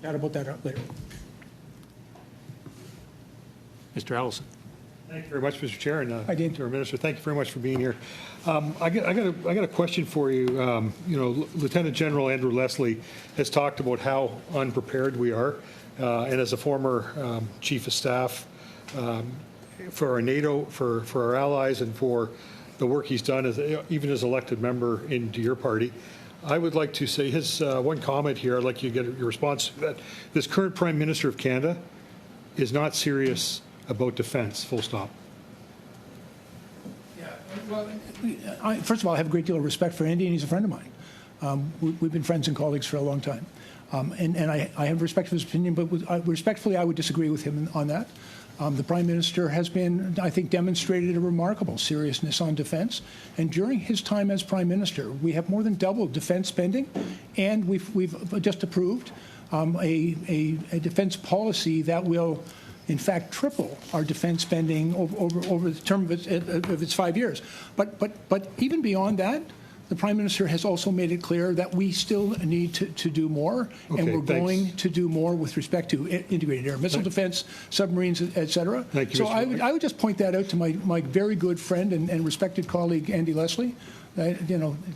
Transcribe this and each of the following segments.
Chat about that later. Mr. Allison. Thank you very much, Mr. Chair, and Hi, Dean. Mr. Minister. Thank you very much for being here. I got a question for you. Lieutenant General Andrew Leslie has talked about how unprepared we are, and as a former chief of staff for our NATO, for our allies, and for the work he's done even as elected member into your party, I would like to say his one comment here. I'd like you to get your response to that. This current Prime Minister of Canada is not serious about defense, full stop. Yeah, well, first of all, I have a great deal of respect for Andy, and he's a friend of mine. We've been friends and colleagues for a long time. And I have respect for his opinion, but respectfully, I would disagree with him on that. The Prime Minister has been, I think, demonstrated a remarkable seriousness on defense. And during his time as Prime Minister, we have more than doubled defense spending, and we've just approved a defense policy that will, in fact, triple our defense spending over the term of its 5 years. But even beyond that, the Prime Minister has also made it clear that we still need to do more, and we're going to do more with respect to integrated air missile defense, submarines, et cetera. Thank you, so Mr. I would just point that out to my very good friend and respected colleague, Andy Leslie.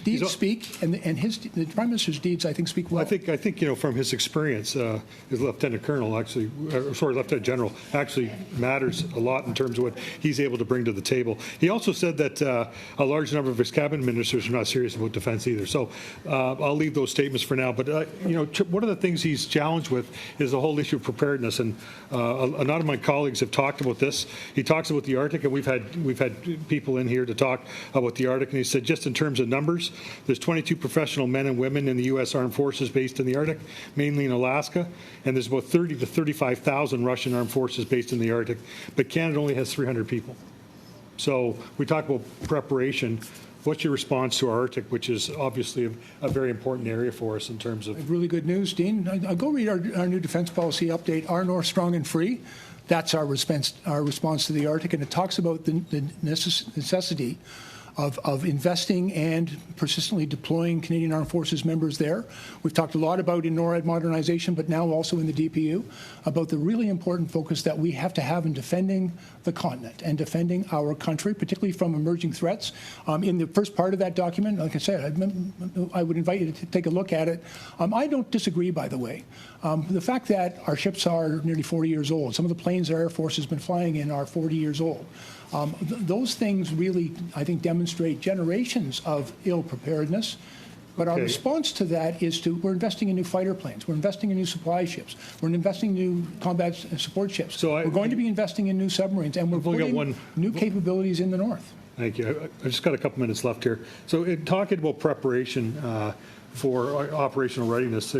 Deeds speak, and the Prime Minister's deeds, I think, speak well. I think from his experience, his Lieutenant Colonel Lieutenant General actually matters a lot in terms of what he's able to bring to the table. He also said that a large number of his cabinet ministers are not serious about defense either. So I'll leave those statements for now. But one of the things he's challenged with is the whole issue of preparedness, and a lot of my colleagues have talked about this. He talks about the Arctic, and we've had people in here to talk about the Arctic, and he said just in terms of numbers, there's 22 professional men and women in the U.S. Armed Forces based in the Arctic, mainly in Alaska, and there's about 30 to 35,000 Russian armed forces based in the Arctic, but Canada only has 300 people. So we talk about preparation. What's your response to our Arctic, which is obviously a very important area for us in terms of... Really good news, Dean. I'll go read our new defense policy update, Our North Strong and Free. That's our response to the Arctic, and it talks about the necessity of investing and persistently deploying Canadian Armed Forces members there. We've talked a lot about in NORAD modernization, but now also in the DPU, about the really important focus that we have to have in defending the continent and defending our country, particularly from emerging threats. In the first part of that document, like I said, I would invite you to take a look at it. I don't disagree, by the way. The fact that our ships are nearly 40 years old, some of the planes our Air Force has been flying in are 40 years old. Those things really, I think, demonstrate generations of ill preparedness. But our response to that is we're investing in new fighter planes. We're investing in new supply ships. We're investing in new combat support ships. So we're going to be investing in new submarines, and we're putting new capabilities in the north. Thank you. I've just got a couple minutes left here. So in talking about preparation for operational readiness,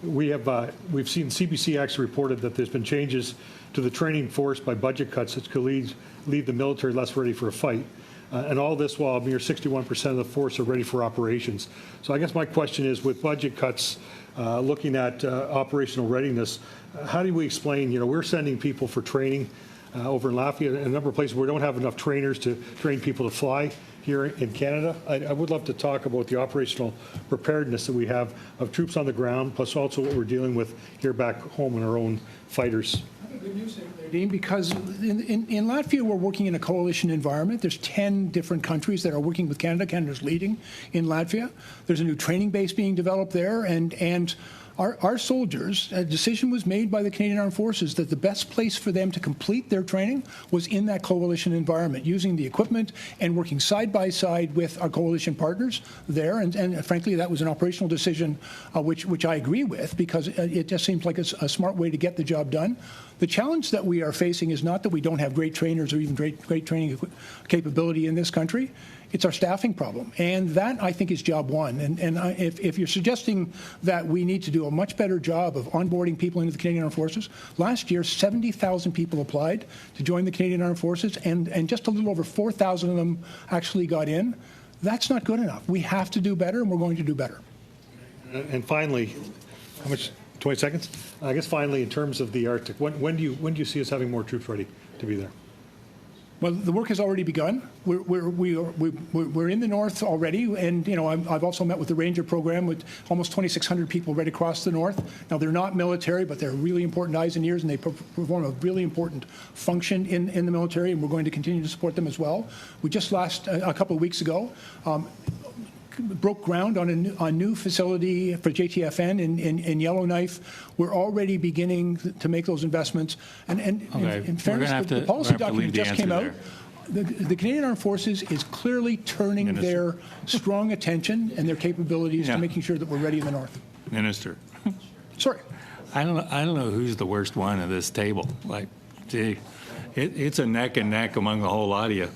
we've seen CBC actually reported that there's been changes to the training force by budget cuts that could leave the military less ready for a fight. And all this while a mere 61% of the force are ready for operations. So I guess my question is, with budget cuts, looking at operational readiness, how do we explain, we're sending people for training over in Lafayette and a number of places where we don't have enough trainers to train people to fly here in Canada. I would love to talk about the operational preparedness that we have of troops on the ground, plus also what we're dealing with here back home in our own fighters. Good news there, Dean, because in Latvia we're working in a coalition environment. There's 10 different countries that are working with Canada. Canada's leading in Latvia. There's a new training base being developed there, and our soldiers, a decision was made by the Canadian Armed Forces that the best place for them to complete their training was in that coalition environment, using the equipment and working side by side with our coalition partners there. And frankly, that was an operational decision which I agree with, because it just seems like a smart way to get the job done. The challenge that we are facing is not that we don't have great trainers or even great training capability in this country. It's our staffing problem, and that, I think, is job one. And if you're suggesting that we need to do a much better job of onboarding people into the Canadian Armed Forces, last year 70,000 people applied to join the Canadian Armed Forces, and just a little over 4,000 of them actually got in. That's not good enough. We have to do better, and we're going to do better. And finally, how much? 20 seconds? I guess finally, in terms of the Arctic, when do you see us having more troops ready to be there? Well, the work has already begun. We're in the north already, and I've also met with the Ranger program with almost 2,600 people right across the north. Now they're not military, but they're really important eyes and ears, and they perform a really important function in the military, and we're going to continue to support them as well. We just a couple of weeks ago. Broke ground on a new facility for JTFN in Yellowknife. We're already beginning to make those investments. And Okay. in fairness, the policy document just came out. The Canadian Armed Forces is clearly turning Minister. their strong attention and their capabilities Yeah. to making sure that we're ready in the north. Minister, Sorry. I don't know who's the worst one at this table. Like, gee, it's a neck and neck among the whole lot of you.